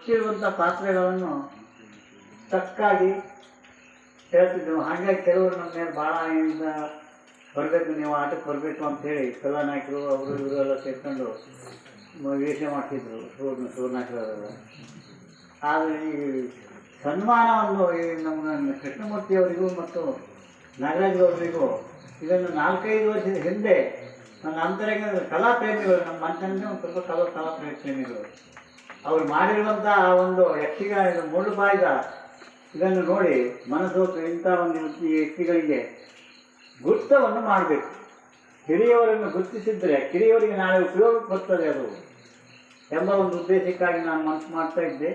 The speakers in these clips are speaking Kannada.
ಕೊಟ್ಟಿರುವಂಥ ಪಾತ್ರೆಗಳನ್ನು ತಕ್ಕಾಗಿ ಹೇಳ್ತಿದ್ದೆವು. ಹಾಗಾಗಿ ಕೆಲವರು ನಮ್ಮ ಮೇಲೆ ಭಾಳ ಇಂದ ಬರಬೇಕು, ನೀವು ಆಟಕ್ಕೆ ಬರಬೇಕು ಅಂತೇಳಿ ಕಲಾನಾಯಕರು ಅವರು ಇವರು ಎಲ್ಲ ಸೇರ್ಕೊಂಡು ವೇಷ ಮಾಡ್ತಿದ್ರು ಸೂರ್ಯನಾಯಕರೆಲ್ಲ. ಆದರೆ ಈ ಸನ್ಮಾನವನ್ನು ಈ ನಮ್ಮ ಕೃಷ್ಣಮೂರ್ತಿಯವರಿಗೂ ಮತ್ತು ನಾಗರಾಜ್ ಅವರಿಗೂ ಇದನ್ನು 4-5 ವರ್ಷದ ಹಿಂದೆ ನನ್ನ ಅಂತರಂಗ ಕಲಾಪ್ರೇಮಿಗಳು, ನಮ್ಮ ಮನುಷ್ಯನಿಗೆ ಒಂದು ಸ್ವಲ್ಪ ಕಲಾಪ್ರೇಮಿಗಳು ಅವರು ಮಾಡಿರುವಂಥ ಒಂದು ಯಕ್ಷಗಾನ ಮುಳ್ಳುಬಾಯ್ದ ಇದನ್ನು ನೋಡಿ ಮನಸ್ಸೋತು ಇಂಥ ಒಂದು ಈ ವ್ಯಕ್ತಿಗಳಿಗೆ ಗುರ್ತವನ್ನು ಮಾಡಬೇಕು. ಹಿರಿಯವರನ್ನು ಗುರುತಿಸಿದರೆ ಕಿರಿಯವರಿಗೆ ನಾಳೆ ಉಪಯೋಗಕ್ಕೆ ಬರ್ತದೆ ಅದು ಎಂಬ ಒಂದು ಉದ್ದೇಶಕ್ಕಾಗಿ ನಾನು ಮನಸ್ಸು ಮಾಡ್ತಾ ಇದ್ದೆ.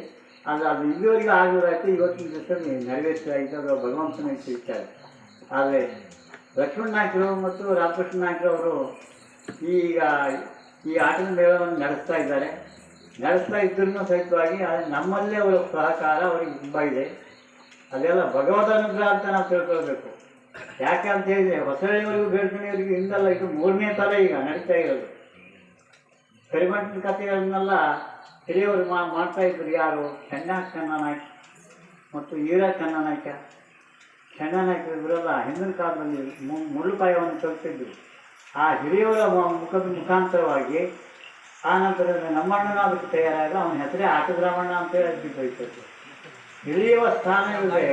ಅದು ಇಲ್ಲಿವರೆಗೂ ಆಗೋದಾಯ್ತು. ಇವತ್ತಿನ ದಿವಸ ನೆರವೇರಿಸಲಾಯಿತು. ಅದು ಭಗವಂತನ ಇಚ್ಛೆ. ಆದರೆ ಲಕ್ಷ್ಮಣ ನಾಯ್ಕರು ಮತ್ತು ರಾಮಕೃಷ್ಣ ನಾಯ್ಕರು ಅವರು ಈಗ ಈ ಆಟದ ಮೇಳವನ್ನು ನಡೆಸ್ತಾ ಇದ್ದಾರೆ. ನಡೆಸ್ತಾ ಇದ್ರೂ ಸಹಿತವಾಗಿ ನಮ್ಮಲ್ಲೇ ಅವರ ಸಹಕಾರ ಅವರಿಗೆ ತುಂಬ ಇದೆ. ಅದೆಲ್ಲ ಭಗವದ್ ಅನುಗ್ರಹ ಅಂತ ನಾವು ತಿಳ್ಕೊಳ್ಬೇಕು. ಯಾಕೆ ಅಂತ ಹೇಳಿದರೆ ಹೊಸಳ್ಳಿಯವರಿಗೂ ಬೇಡ್ಕಣಿಯವರಿಗೂ ಹಿಂದಲ್ಲ, ಇದು 3ನೇ ಸಲ ಈಗ ನಡೀತಾ ಇರೋದು. ಕರಿಮಠದ ಕಥೆಗಳನ್ನೆಲ್ಲ ಹಿರಿಯವರು ಮಾಡ್ತಾ ಇದ್ರು. ಯಾರು? ಚೆನ್ನನಾಯ್ಕ ಮತ್ತು ಚೆನ್ನನಾಯ್ಕ ಇವರೆಲ್ಲ ಹಿಂದಿನ ಕಾಲದಲ್ಲಿ ಮುಳ್ಳುಪಾಯವನ್ನು ಕಲಿತಿದ್ರು. ಆ ಹಿರಿಯವರ ಮುಖಾಂತರವಾಗಿ ಆ ನಂತರ ನಮ್ಮಣ್ಣನ ಅದಕ್ಕೆ ತಯಾರಾಗ ಅವನ ಹೆಸರೇ ಆಟಗ್ರಾಮಣ್ಣ ಅಂತೇಳಿ ಅದ್ಬಿಟ್ಟು ಹಿರಿಯವ ಸ್ಥಾನವಿದೆ.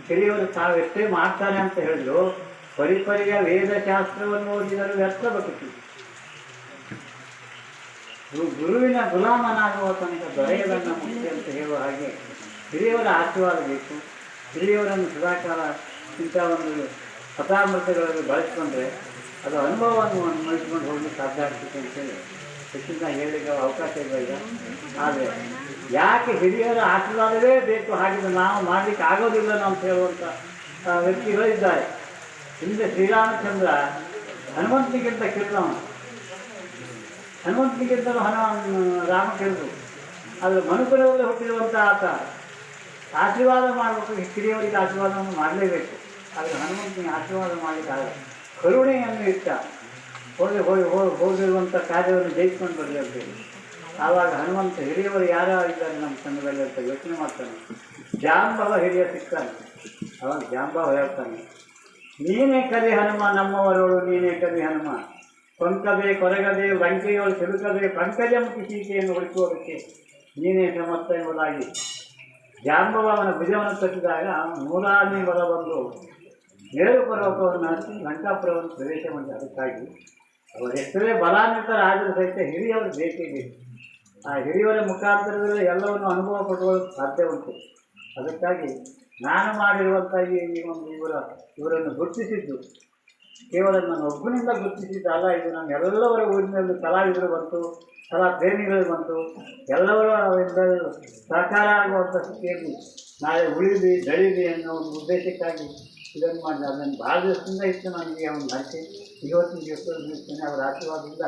ಹಿರಿಯವರು ತಾವೆಷ್ಟೇ ಮಾಡ್ತಾರೆ ಅಂತ ಹೇಳಿದ್ರು, ಪರಿಪರಿಯ ವೇದಶಾಸ್ತ್ರವನ್ನು ಓದಿದರೂ ವ್ಯರ್ಥ ಬದುಕಿತು. ಗುರುವಿನ ಗುಲಾಮನಾಗುವ ತನಕ ದೊರೆಯದನ್ನ ಮುಖ್ಯ ಅಂತ ಹೇಳುವ ಹಾಗೆ ಹಿರಿಯವರ ಆಶೀರ್ವಾದ ಬೇಕು. ಹಿರಿಯವರನ್ನು ಸದಾಕಾಲ ಇಂಥ ಒಂದು ಕಥಾಮೃತಗಳಲ್ಲಿ ಬಳಸಿಕೊಂಡ್ರೆ ಅದು ಅನುಭವವನ್ನು ಅನ್ವಯಿಸ್ಕೊಂಡು ಹೋಗಲಿಕ್ಕೆ ಸಾಧ್ಯ ಆಗ್ತದೆ ಅಂತೇಳಿ ಹೆಚ್ಚಿನ ಹೇಳಿದ ಅವಕಾಶ ಇಲ್ಲ ಈಗ. ಆದರೆ ಯಾಕೆ ಹಿರಿಯರ ಆಶೀರ್ವಾದವೇ ಬೇಕು, ಹಾಗಿದ್ರೆ ನಾವು ಮಾಡಲಿಕ್ಕೆ ಆಗೋದಿಲ್ಲ ಅಂತ ಹೇಳುವಂಥ ವ್ಯಕ್ತಿಗಳಿದ್ದಾರೆ. ಹಿಂದೆ ಶ್ರೀರಾಮಚಂದ್ರ ಹನುಮಂತನಿಗಿಂತ ಕಿರಿದವ, ಹನುಮಂತನಿಗಿಂತಲೂ ರಾಮ ಕಿರಿದು. ಆದರೆ ಮನುಕುಲದಲ್ಲಿ ಹುಟ್ಟಿರುವಂಥ ಆತ ಆಶೀರ್ವಾದ ಮಾಡಬೇಕು. ಹಿರಿಯವರಿಗೆ ಆಶೀರ್ವಾದವನ್ನು ಮಾಡಲೇಬೇಕು. ಆದರೆ ಹನುಮಂತನಿಗೆ ಆಶೀರ್ವಾದ ಮಾಡಲಿಕ್ಕಾಗಲ್ಲ. ಕರುಣೆಯನ್ನು ಇಟ್ಟ ಹೋಗಿರುವಂಥ ಕಾರ್ಯವನ್ನು ಜಯಿಸ್ಕೊಂಡು ಬರಲಿ ಅಂತೇಳಿ. ಆವಾಗ ಹನುಮಂತ ಹಿರಿಯವರು ಯಾರ್ಯಾರಿದ್ದಾರೆ ನಮ್ಮ ಸಂಘದಲ್ಲಿ ಅಂತ ಯೋಚನೆ ಮಾಡ್ತಾನೆ. ಜಾಂಬವ ಹಿರಿಯ ಸಿಗ್ತಾನೆ. ಅವಾಗ ಜಾಂಬವ ಹೇಳ್ತಾನೆ, ನೀನೇ ಕರಿ ಹನುಮ ನಮ್ಮವರೋಳು, ನೀನೇ ಕರಿ ಹನುಮ. ಕೊಂಕದೆ ಕೊರಗದೆ ಲಂಕೆಯೋಳು ಸಿಲುಕದೆ ಪಂಕಜಮುಖಿ ಸೀತೆಯನ್ನು ಹುಡುಕುವುದಕ್ಕೆ ನೀನೇ ಸಮರ್ಥ ಎಂಬುದಾಗಿ ಜಾಂಬವ ಅವನ ಭುಜವನ್ನು ತಟ್ಟಿದಾಗ 100ನೇ ಬಲ ಬಂದು ಮೇರು ಪರ್ವತವನ್ನು ಹಚ್ಚಿ ಲಂಕಾಪುರವನ್ನು ಪ್ರವೇಶ ಮಾಡಿ. ಅದಕ್ಕಾಗಿ ಅವರು ಎಷ್ಟೇ ಬಲಾನ್ವಿತರಾದರೂ ಸಹಿತ ಹಿರಿಯವರು ಬೇಕೇ ಬೇಕು. ಆ ಹಿರಿಯವರ ಮುಖಾಂತರದಲ್ಲಿ ಎಲ್ಲವನ್ನು ಅನುಭವ ಪಡುವುದು ಸಾಧ್ಯ ಉಂಟು. ಅದಕ್ಕಾಗಿ ನಾನು ಮಾಡಿರುವಂಥ ಈ ಒಂದು ಇವರನ್ನು ಗುರುತಿಸಿದ್ದು ಕೇವಲ ನಾನು ಒಬ್ಬನಿಂದ ಗುರುತಿಸಿದ್ದಲ್ಲ. ಇದು ನಾನು ಎಲ್ಲವರ ಊರಿನಲ್ಲಿ ಕಲಾವಿದರು ಬಂತು, ಕಲಾ ಪ್ರೇಮಿಗಳು ಬಂತು, ಎಲ್ಲವರ ಸಹಕಾರ ಆಗುವಂಥ ಸ್ಥಿತಿಯಲ್ಲಿ ನಾಳೆ ಉಳಿದು ಬೆಳೀಲಿ ಅನ್ನೋ ಒಂದು ಉದ್ದೇಶಕ್ಕಾಗಿ ಇದನ್ನು ಮಾಡಿದೆ. ಅದನ್ನು ಭಾಳ ದಿವಸದಿಂದ ಇತ್ತು ನನಗೆ ಒಂದು ಆಸೆ. ಇವತ್ತಿನ ದಿವಸ ನಿಲ್ತೇನೆ. ಅವರ ಆಶೀರ್ವಾದದಿಂದ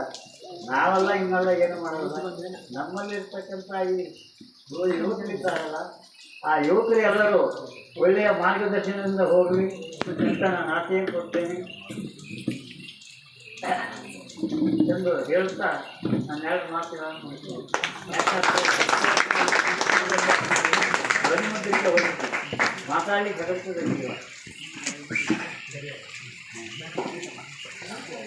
ನಾವೆಲ್ಲ ಇನ್ನೆಲ್ಲ ಏನು ಮಾಡೋಲ್ಲ. ನಮ್ಮಲ್ಲಿರ್ತಕ್ಕಂಥ ಈ ಯುವಕರಿದ್ದಾರಲ್ಲ, ಆ ಯುವಕರು ಎಲ್ಲರೂ ಒಳ್ಳೆಯ ಮಾರ್ಗದರ್ಶನದಿಂದ ಹೋಗಲಿ ಅಂತ ನಾನು ಆಸೆಯನ್ನು ಕೊಡ್ತೇನೆ ಎಂದು ಹೇಳ್ತಾ ನಾನು 2 ಮಾತುಗಳನ್ನು ಧ್ವನಿ ಮುದ್ರಿಕೆ ಹೋಗ್ತೀನಿ ಮಾತಾಡಲಿಕ್ಕೆ ಅಗತ್ಯದಲ್ಲಿ